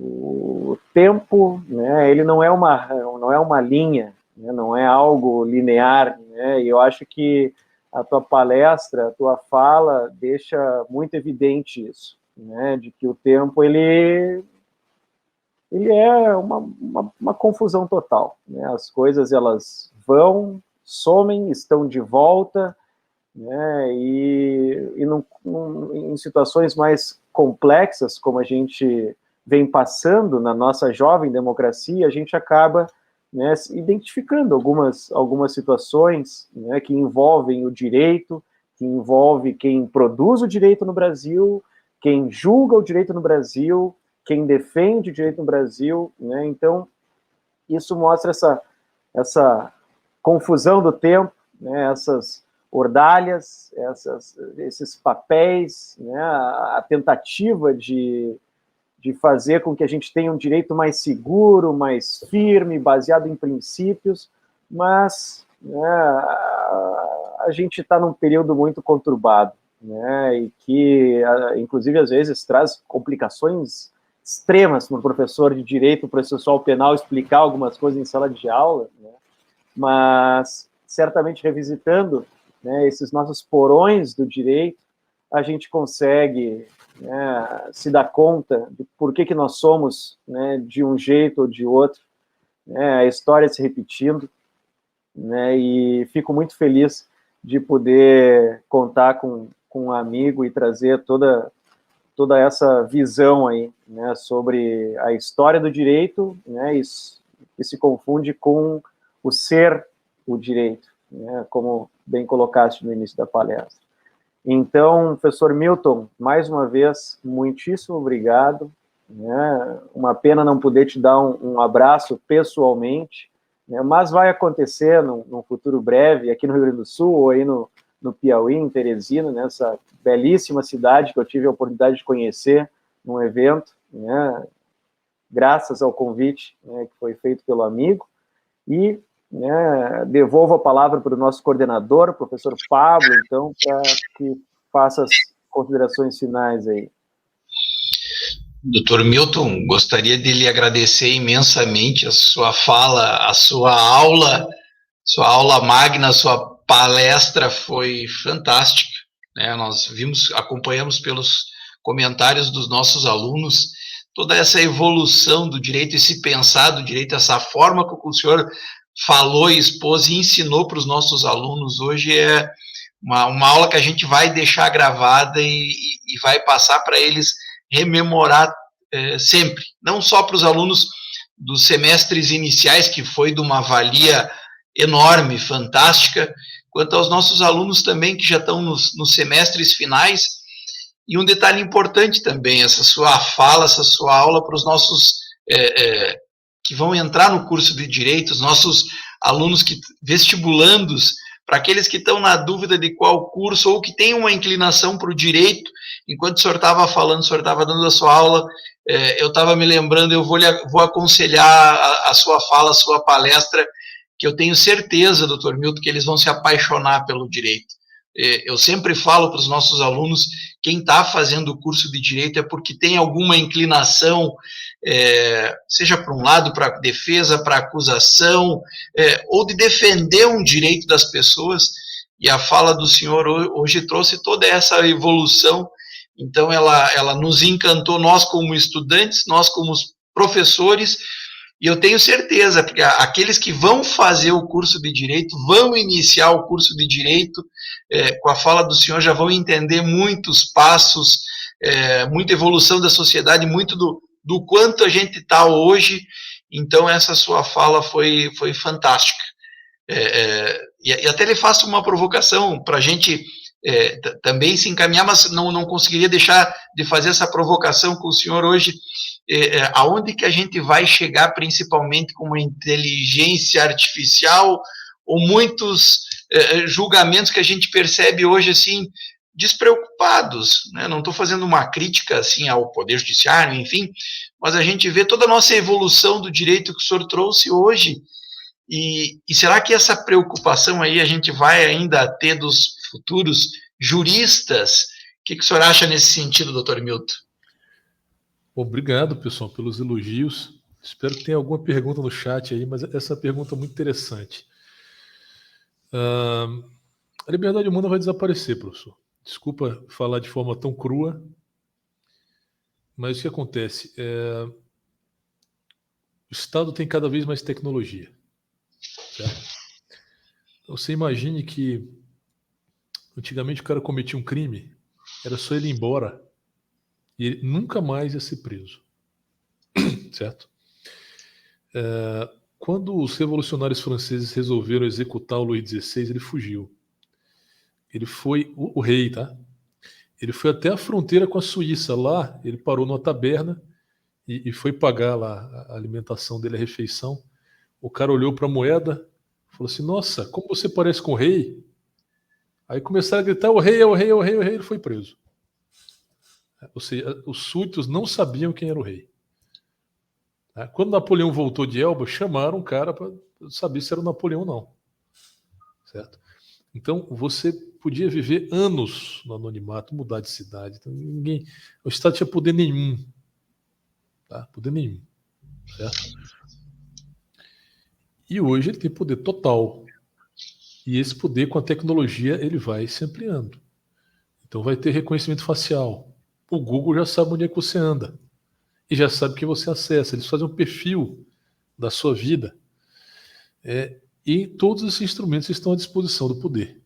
O tempo, ele não é uma linha, não é algo linear, e eu acho que a tua palestra, a tua fala deixa muito evidente isso, de que o tempo ele é uma confusão total, as coisas elas vão, somem, estão de volta, e em situações mais complexas, como a gente vem passando na nossa jovem democracia, a gente acaba identificando algumas situações que envolvem o direito, que envolve quem produz o direito no Brasil, quem julga o direito no Brasil, quem defende o direito no Brasil, Então, isso mostra essa confusão do tempo, essas ordalhas, esses papéis, a tentativa de fazer com que a gente tenha um direito mais seguro, mais firme, baseado em princípios, mas a gente está num período muito conturbado, e que, inclusive, às vezes traz complicações extremas para o professor de direito processual penal explicar algumas coisas em sala de aula, mas certamente revisitando esses nossos porões do direito, a gente consegue se dar conta de por que nós somos de um jeito ou de outro, a história se repetindo, e fico muito feliz de poder contar com um amigo e trazer toda essa visão aí, sobre a história do direito, e se confunde com o ser o direito, como bem colocaste no início da palestra. Então, professor Milton, mais uma vez, muitíssimo obrigado. Uma pena não poder te dar um abraço pessoalmente, mas vai acontecer num futuro breve, aqui no Rio Grande do Sul, ou aí no Piauí, em Teresina, nessa belíssima cidade que eu tive a oportunidade de conhecer num evento, graças ao convite que foi feito pelo amigo. E devolvo a palavra para o nosso coordenador, o professor Pablo, então, para que faça as considerações finais aí. Dr. Milton, gostaria de lhe agradecer imensamente a sua fala, a sua aula magna, a sua palestra foi fantástica, né? Nós acompanhamos pelos comentários dos nossos alunos toda essa evolução do direito, esse pensar do direito, essa forma que o senhor falou, expôs e ensinou para os nossos alunos hoje é uma aula que a gente vai deixar gravada e vai passar para eles rememorar sempre, não só para os alunos dos semestres iniciais, que foi de uma valia enorme, fantástica, quanto aos nossos alunos também que já estão nos semestres finais. E um detalhe importante também, essa sua fala, essa sua aula para os nossos que vão entrar no curso de Direito, os nossos alunos vestibulandos, para aqueles que estão na dúvida de qual curso ou que têm uma inclinação para o direito. Enquanto o senhor estava falando, o senhor estava dando a sua aula, eu estava me lembrando, eu vou aconselhar a sua fala, a sua palestra, que eu tenho certeza, doutor Milton, que eles vão se apaixonar pelo direito. Eu sempre falo para os nossos alunos, quem está fazendo o curso de Direito é porque tem alguma inclinação, seja para um lado, para defesa, para acusação, ou de defender um direito das pessoas, e a fala do senhor hoje trouxe toda essa evolução. Então ela nos encantou, nós como estudantes, nós como professores, e eu tenho certeza, porque aqueles que vão fazer o curso de Direito, vão iniciar o curso de Direito, com a fala do senhor já vão entender muitos passos, muita evolução da sociedade, muito do quanto a gente está hoje. Então essa sua fala foi fantástica. E até lhe faço uma provocação para a gente também se encaminhar, mas não conseguiria deixar de fazer essa provocação com o senhor hoje. Aonde que a gente vai chegar, principalmente com uma inteligência artificial, ou muitos julgamentos que a gente percebe hoje, assim, despreocupados, né? Não estou fazendo uma crítica, assim, ao Poder Judiciário, enfim, mas a gente vê toda a nossa evolução do direito que o senhor trouxe hoje, e será que essa preocupação aí a gente vai ainda ter dos futuros juristas? O que o senhor acha nesse sentido, doutor Milton? Obrigado, pessoal, pelos elogios. Espero que tenha alguma pergunta no chat aí, mas essa pergunta é muito interessante. A liberdade humana vai desaparecer, professor. Desculpa falar de forma tão crua, mas o que acontece? O Estado tem cada vez mais tecnologia. Certo? Então, você imagine que antigamente o cara cometia um crime, era só ele ir embora e ele nunca mais ia ser preso. Certo? Quando os revolucionários franceses resolveram executar o Luís XVI, ele fugiu. Ele foi o rei, tá? Ele foi até a fronteira com a Suíça. Lá, ele parou numa taberna e foi pagar lá a alimentação dele, a refeição. O cara olhou para a moeda, falou assim: nossa, como você parece com o rei? Aí começaram a gritar: o rei, é o rei, é o rei, é o rei. Ele foi preso. Ou seja, os súditos não sabiam quem era o rei. Quando Napoleão voltou de Elba, chamaram um cara para saber se era o Napoleão ou não. Certo? Então, você podia viver anos no anonimato, mudar de cidade. Então, o Estado tinha poder nenhum. Tá? Poder nenhum. Certo? E hoje ele tem poder total. E esse poder, com a tecnologia, ele vai se ampliando. Então, vai ter reconhecimento facial. O Google já sabe onde é que você anda. E já sabe o que você acessa. Eles fazem um perfil da sua vida. E todos esses instrumentos estão à disposição do poder.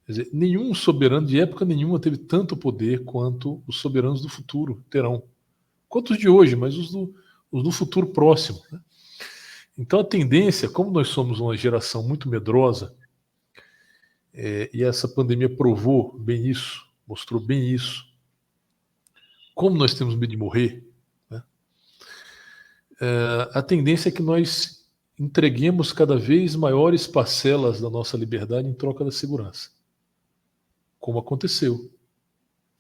Quer dizer, nenhum soberano de época nenhuma teve tanto poder quanto os soberanos do futuro terão. Quanto os de hoje, mas os do futuro próximo. Né? Então a tendência, como nós somos uma geração muito medrosa, e essa pandemia provou bem isso, mostrou bem isso, como nós temos medo de morrer, né? A tendência é que nós entreguemos cada vez maiores parcelas da nossa liberdade em troca da segurança. Como aconteceu.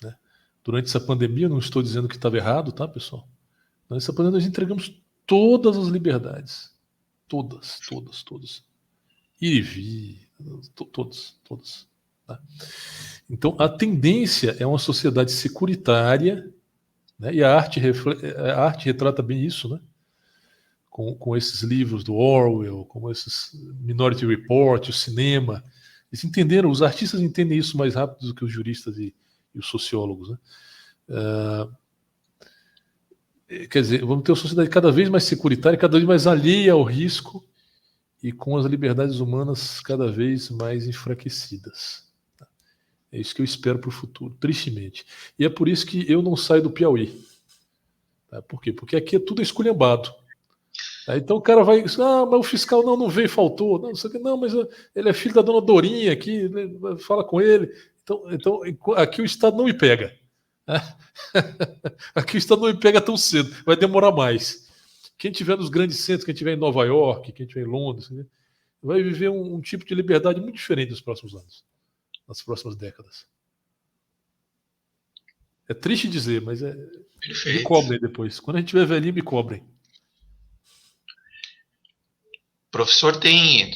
Né? Durante essa pandemia, eu não estou dizendo que estava errado, tá, pessoal? Durante essa pandemia, nós entregamos todas as liberdades. Todas. Ir e vir, todas. Tá? Então, a tendência é uma sociedade securitária, né? E a arte retrata bem isso, né? Com esses livros do Orwell, com esses Minority Report, o cinema. Eles entenderam, os artistas entendem isso mais rápido do que os juristas e os sociólogos, né? Quer dizer, vamos ter uma sociedade cada vez mais securitária, cada vez mais alheia ao risco e com as liberdades humanas cada vez mais enfraquecidas. É isso que eu espero para o futuro, tristemente. E é por isso que eu não saio do Piauí. Tá? Por quê? Porque aqui é tudo esculhambado. Então o cara vai, mas o fiscal não veio, faltou, não, mas ele é filho da dona Dorinha aqui, né, fala com ele. Então aqui o Estado não me pega. Né? Aqui o Estado não me pega tão cedo, vai demorar mais. Quem tiver nos grandes centros, quem tiver em Nova York, quem tiver em Londres, né, vai viver um tipo de liberdade muito diferente nos próximos anos, nas próximas décadas. É triste dizer, mas Perfeito. Me cobrem depois. Quando a gente tiver velhinho, me cobrem. Professor, tem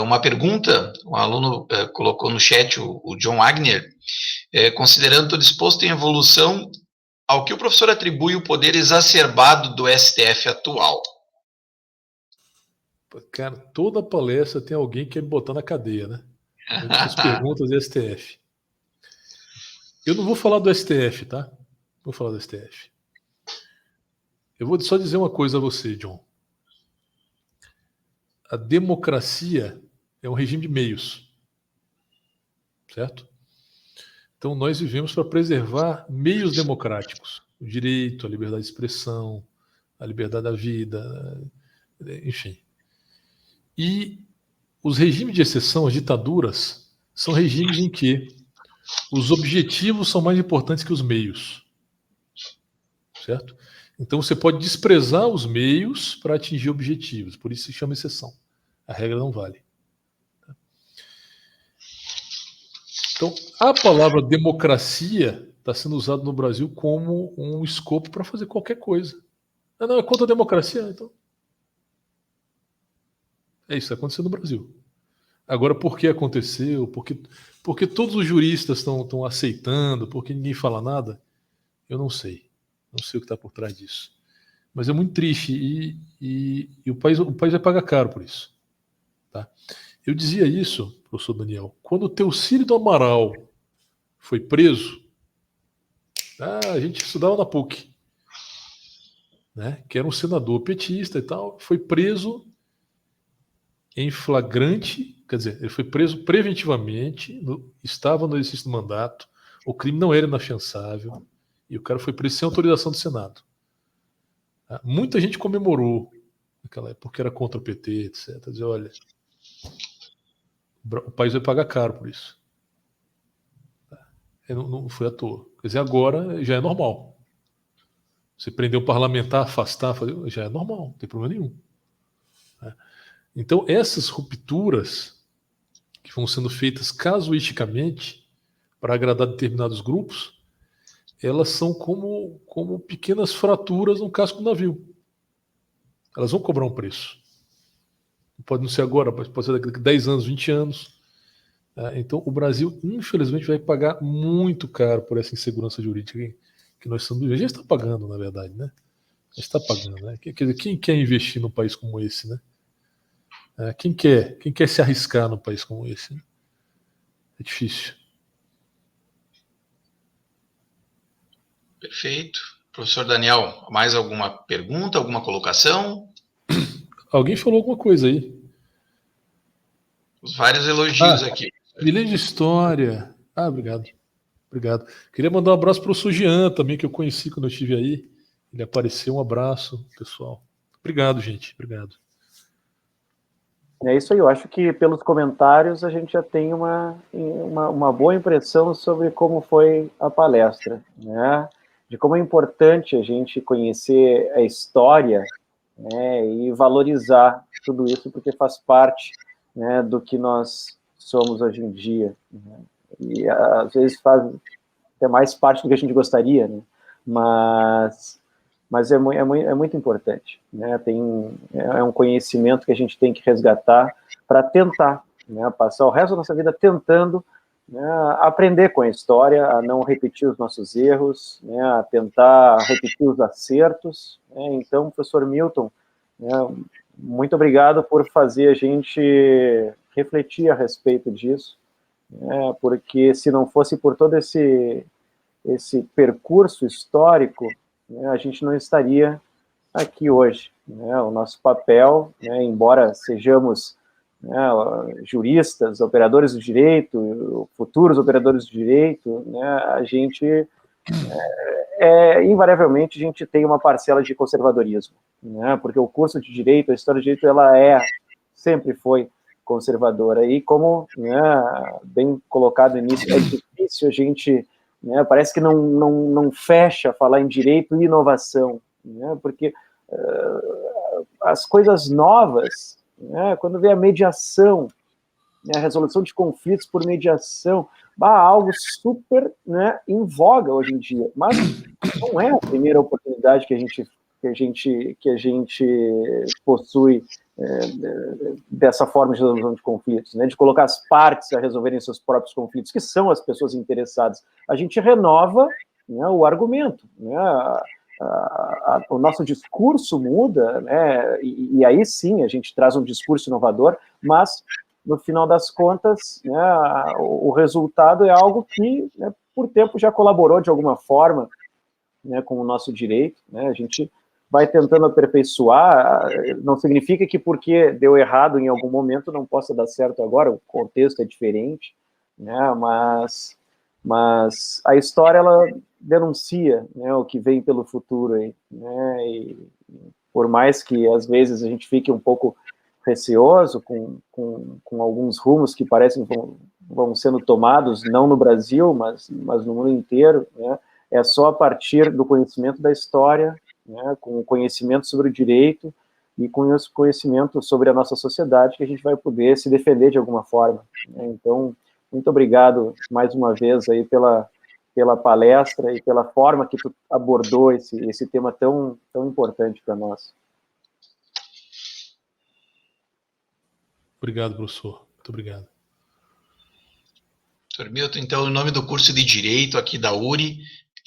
uma pergunta, um aluno colocou no chat, o John Wagner, considerando todo exposto em evolução, ao que o professor atribui o poder exacerbado do STF atual? Cara, toda palestra tem alguém que quer me botar na cadeia, né? Essas perguntas do STF. Eu não vou falar do STF, tá? Não vou falar do STF. Eu vou só dizer uma coisa a você, John. A democracia é um regime de meios, certo? Então nós vivemos para preservar meios democráticos, o direito, a liberdade de expressão, a liberdade da vida, enfim. E os regimes de exceção, as ditaduras, são regimes em que os objetivos são mais importantes que os meios, certo? Então você pode desprezar os meios para atingir objetivos, por isso se chama exceção. A regra não vale. Então, a palavra democracia está sendo usada no Brasil como um escopo para fazer qualquer coisa. Não, é contra a democracia? Então. É isso que está acontecendo no Brasil. Agora, por que aconteceu? Porque todos os juristas estão aceitando, porque ninguém fala nada? Eu não sei. Não sei o que está por trás disso. Mas é muito triste e o país vai pagar caro por isso. Tá? Eu dizia isso, professor Daniel, quando o Teocílio do Amaral foi preso, a gente estudava na PUC, né, que era um senador petista e tal, foi preso em flagrante, quer dizer, ele foi preso preventivamente, estava no exercício do mandato, o crime não era inafiançável, e o cara foi preso sem autorização do Senado. Muita gente comemorou naquela época, porque era contra o PT, etc. Dizer, olha, o país vai pagar caro por isso. Não foi à toa. Quer dizer, agora já é normal. Você prender um parlamentar, afastar, já é normal, não tem problema nenhum. Então, essas rupturas que vão sendo feitas casuisticamente para agradar determinados grupos, elas são como pequenas fraturas no casco do navio. Elas vão cobrar um preço. Pode não ser agora, pode ser daqui a 10 anos, 20 anos. Então, o Brasil, infelizmente, vai pagar muito caro por essa insegurança jurídica que nós estamos vivendo. Já está pagando, na verdade, né? Já está pagando, né? Quer dizer, quem quer investir num país como esse, né? Quem quer se arriscar num país como esse? Né? É difícil. Perfeito. Professor Daniel, mais alguma pergunta, alguma colocação? Alguém falou alguma coisa aí. Os vários elogios aqui. Milênio de história. Obrigado. Obrigado. Queria mandar um abraço para o Sujian também, que eu conheci quando eu estive aí. Ele apareceu. Um abraço, pessoal. Obrigado, gente. Obrigado. É isso aí. Eu acho que pelos comentários a gente já tem uma boa impressão sobre como foi a palestra, né? De como é importante a gente conhecer a história, né, e valorizar tudo isso, porque faz parte, né, do que nós somos hoje em dia, né? E às vezes faz até mais parte do que a gente gostaria, né? Mas é muito importante, né? É um conhecimento que a gente tem que resgatar para tentar, né, passar o resto da nossa vida tentando, né, a aprender com a história, a não repetir os nossos erros, né, a tentar repetir os acertos, né. Então, professor Milton, né, muito obrigado por fazer a gente refletir a respeito disso, né, porque se não fosse por todo esse percurso histórico, né, a gente não estaria aqui hoje, né. O nosso papel, né, embora sejamos, né, juristas, operadores do direito, futuros operadores do direito, né, a gente, invariavelmente, a gente tem uma parcela de conservadorismo, né, porque o curso de direito, a história do direito, ela sempre foi conservadora, e como, né, bem colocado no início, é difícil a gente, né, parece que não fecha falar em direito e inovação, né, porque as coisas novas, né, quando vem a mediação, né, a resolução de conflitos por mediação, algo super, né, em voga hoje em dia, mas não é a primeira oportunidade que a gente possui dessa forma de resolução de conflitos, né, de colocar as partes a resolverem seus próprios conflitos, que são as pessoas interessadas. A gente renova, né, o argumento, né, o nosso discurso muda, né, e aí sim a gente traz um discurso inovador, mas no final das contas, né, o resultado é algo que, né, por tempo já colaborou de alguma forma, né, com o nosso direito, né, a gente vai tentando aperfeiçoar, não significa que porque deu errado em algum momento não possa dar certo agora, o contexto é diferente, né, mas a história, ela denuncia, né, o que vem pelo futuro aí, né, e por mais que às vezes a gente fique um pouco receoso com alguns rumos que parecem vão sendo tomados, não no Brasil, mas no mundo inteiro, né, é só a partir do conhecimento da história, né, com o conhecimento sobre o direito e com o conhecimento sobre a nossa sociedade que a gente vai poder se defender de alguma forma, né. Então, muito obrigado mais uma vez aí pela palestra e pela forma que tu abordou esse tema tão importante para nós. Obrigado, professor. Muito obrigado. Dr. Milton, então, em nome do curso de Direito aqui da URI,